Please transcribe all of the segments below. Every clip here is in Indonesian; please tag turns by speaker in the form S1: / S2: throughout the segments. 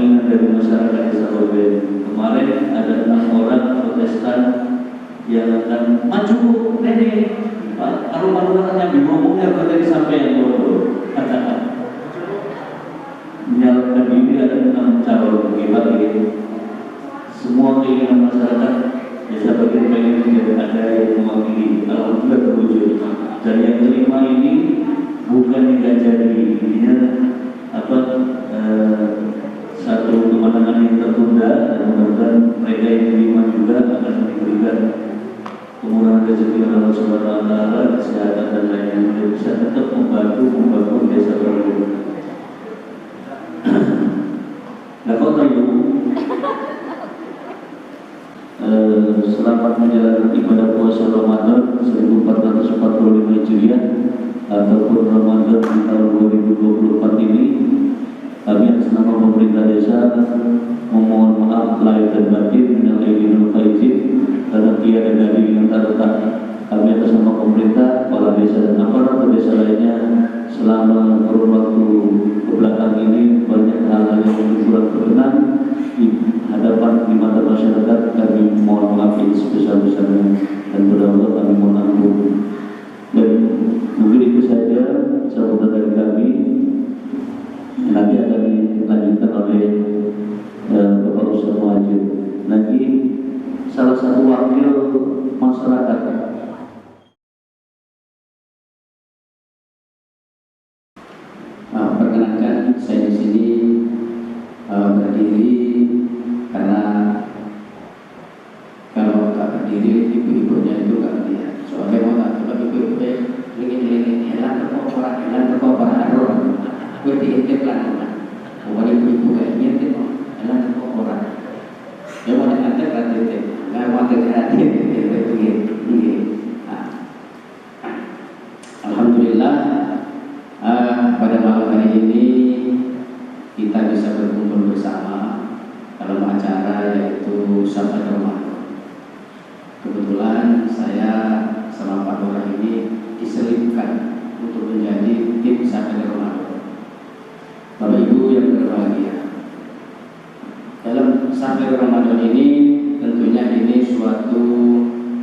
S1: keinginan dari masyarakat Desa Oben. Kemarin ada 6 orang Protestan yang akan maju, nenek Pak Arumah-Arumahnya ngomongnya tadi sampai yang bodoh. Menyalurkan diri ada 6 calon bagi semua keinginan masyarakat Desa Oben pengen ada yang mewakili. Alhamdulillah terwujud. Dan yang kelima ini bukan tidak jadi, intinya satu kemenangan yang tertunda, dan mudah-mudahan mereka yang terima juga akan diberikan kemurahan rezeki oleh Allah Subhanahu wa Ta'ala, kesehatan dan lainnya, untuk bisa tetap membangun Desa Oben. Nah, kau tahu, selamat menjalankan ibadah puasa Ramadan 1445 Hijriah ataupun Ramadan di tahun 2024 ini. Kami atas nama pemerintah desa memohon maaf lahir dan batin minal aidin wal faizin, karena tiada dalil yang terletak. Kami atas nama pemerintah, kepala desa dan aparat desa lainnya selama kurun waktu kebelakang ini banyak hal-hal yang kurang berkenan di hadapan di mata masyarakat. Kami mohon maaf yang sebesar-besarnya dan mudah-mudahan kami mohon ampun. Dan mungkin itu saja sambutan dari kami. Nanti akan dilanjutkan oleh Bapak Ustaz Muhajir. Nanti salah satu wakil masyarakat.
S2: Perkenankan saya di sini berdiri karena kalau tak berdiri ibu-ibunya itu nggak melihat. Soalnya mau tak coba ibu-ibu ini helan terkoporan aror. Gue diintip lah, pokoknya ibu-ibu kayak ngintip, helan terkoporan. Ya mau diintip lah diintip, nggak mau diintip gitu. Alhamdulillah, pada malam hari ini kita bisa berkumpul bersama dalam acara yaitu Sahabat Ramadan. Kebetulan saya selama 4 orang ini diselipkan untuk menjadi tim Sahabat Ramadan. Bapak Ibu yang berbahagia, dalam Sahabat Ramadan ini tentunya ini suatu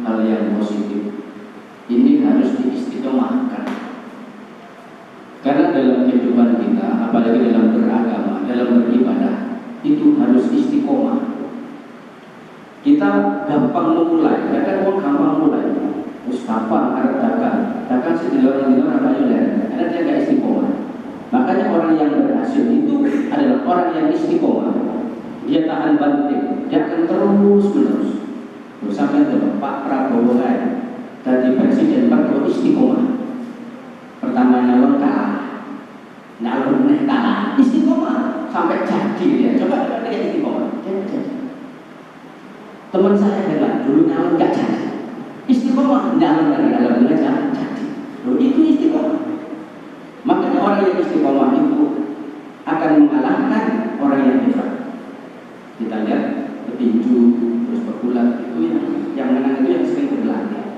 S2: hal yang positif. Ini harus diistiqomahkan, karena dalam kehidupan kita, apalagi dalam beragama, dalam beribadah, itu harus istiqomah. Kita gampang memulai, kadang orang gampang mulai. Mustafa harus dagang sedilor-dilor apa aja, karena dia nggak istiqomah. Makanya orang yang berhasil itu adalah orang yang istiqomah. Dia tahan banting, dia akan terus-menerus. Sampai Pak Prabowo jadi presiden, Prabowo istiqomah. Pertama nyalon kalah, istiqomah sampai jadi dia. Coba dia istiqomah, dia jadi. Teman saya bilang dulu nyalon nggak jadi, istiqomah nyalon nggak jadi. Itu istiqomah. Makanya orang yang istiqomah itu akan mengalahkan orang yang hebat. Kita lihat petinju terus pegulat itu yang menang itu yang sering berlatih.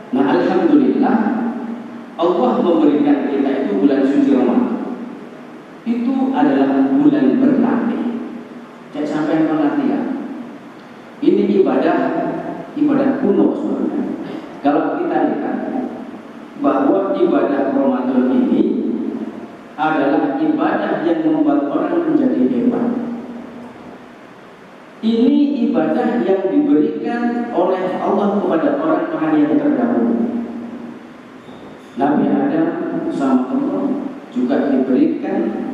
S2: Nah, alhamdulillah Allah memberikan kita itu bulan suci Ramadan. Itu adalah bulan berlatih. Jangan sampai pelatihan. Ini ibadah kuno sebenarnya. Kalau kita lihat bahwa ibadah Ramadan ini adalah ibadah yang membuat orang menjadi hebat. Ini ibadah yang diberikan oleh Allah kepada orang-orang yang terdahulu. Nabi Adam sama Allah juga diberikan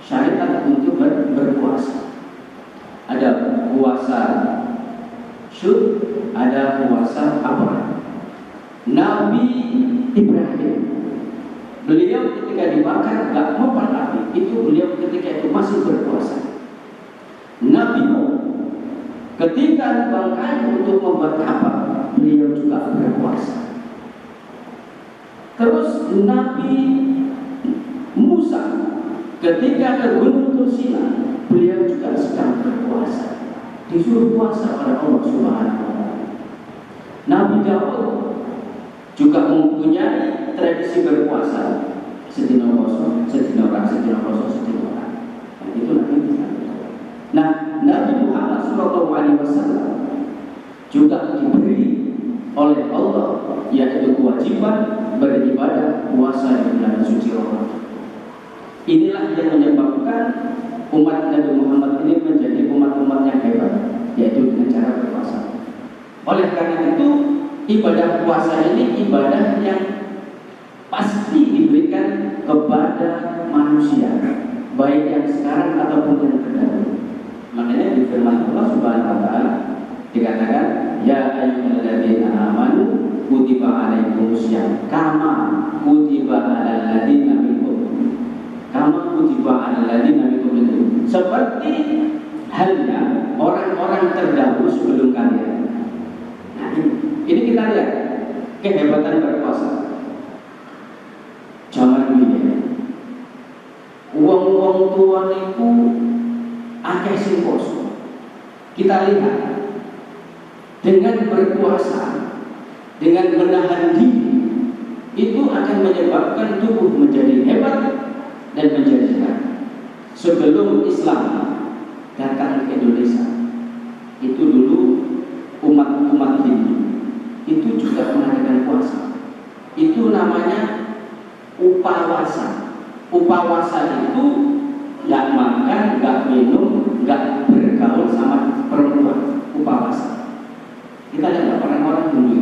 S2: syariat untuk berpuasa. Ada puasa syur, ada puasa apa? Nabi Ibrahim, beliau ketika dibakar gak mempan api, itu beliau ketika itu masih berpuasa. Nabi Nuh ketika dibakar untuk membuat kapal, beliau juga berpuasa. Terus Nabi Musa ketika ke Gunung Tursina, beliau juga sedang berpuasa, disuruh puasa oleh Allah Subhanahu wa Ta'ala. Nabi Daud juga mempunyai tradisi berpuasa, sedina poso, sedina orang. Nah, itu Nabi. Wasallam juga diberi oleh Allah, yaitu kewajiban beribadah puasa di bulan suci Ramadan. Inilah yang menyebabkan umat Nabi Muhammad ini menjadi umat-umat yang hebat, yaitu dengan cara berpuasa. Oleh karena itu, ibadah puasa ini ibadah yang pasti diberikan kepada manusia, baik yang sekarang ataupun yang terdahulu. Makanya di firman Allah Subhanahu wa taala dikatakan, ya ayyuhalladzina amanu kutiba alaikumusiyam kama kutiba alal ladzina min qablikum. Kama kutiba alal ladzina min qablikum. Seperti halnya orang-orang terdahulu sebelum kalian. Nah, ini kita lihat kehebatan berpuasa. Zaman ini uang-uang tua niku akeh sing poso. Kita lihat dengan berpuasa, dengan menahan diri, itu akan menyebabkan tubuh menjadi hebat dan menjadi sehat. Sebelum Islam datang ke Indonesia, itu dulu umat-umat Hindu itu juga mengadakan puasa. Itu namanya upawasa. Upawasa itu nggak makan, nggak minum, nggak bergaul sama perempuan. Upawasa. Kita lihat orang-orang Hindu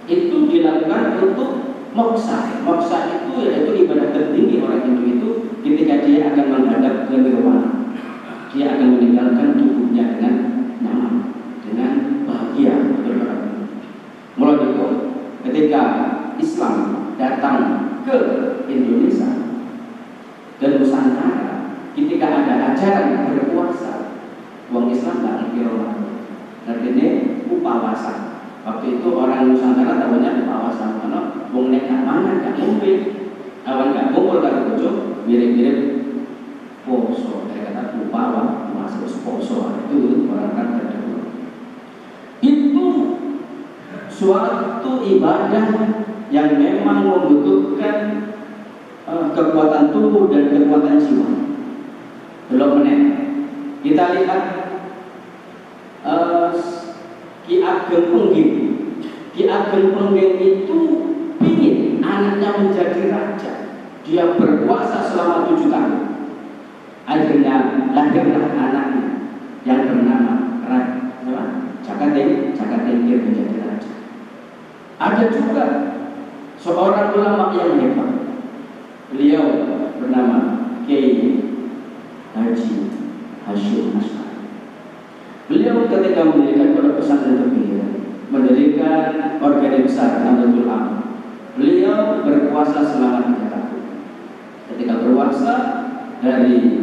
S2: itu dilakukan untuk moksa. Moksa itu yaitu ibadah tertinggi orang Hindu itu ketika dia akan menghadap ke nirwana. Dia akan meninggalkan tubuhnya dengan nyaman, dengan bahagia. Mulai itu, ketika Islam datang ke Indonesia dan Nusantara, ketika ada ajaran berpuasa, uang Islam tak ngerti Ramadan. Artinya upawasa. Waktu itu orang Nusantara tahunya upawasa, karena wong nek gak mangan, gak ngombe, awan gak kumpul karo bojo, mirip-mirip poso. Saya kata upawa, masuk poso itu orang kan terdahulu. Itu suatu ibadah yang memang membutuhkan kekuatan tubuh dan kekuatan jiwa. Belum menit kita lihat Ki Ageng Pengging. Ki Ageng Pengging itu ingin anaknya menjadi raja. Dia berpuasa selama 7 tahun. Akhirnya lahirlah anaknya yang bernama Jaka Tingkir menjadi raja. Ada juga seorang ulama yang hebat. Beliau bernama Kiai Haji Hashim Asy'ari. Beliau ketika mendirikan pondok pesantren terpinggir, mendirikan organisasi besar Nahdlatul Ulama, beliau berpuasa selama 3 tahun. Ketika berpuasa dari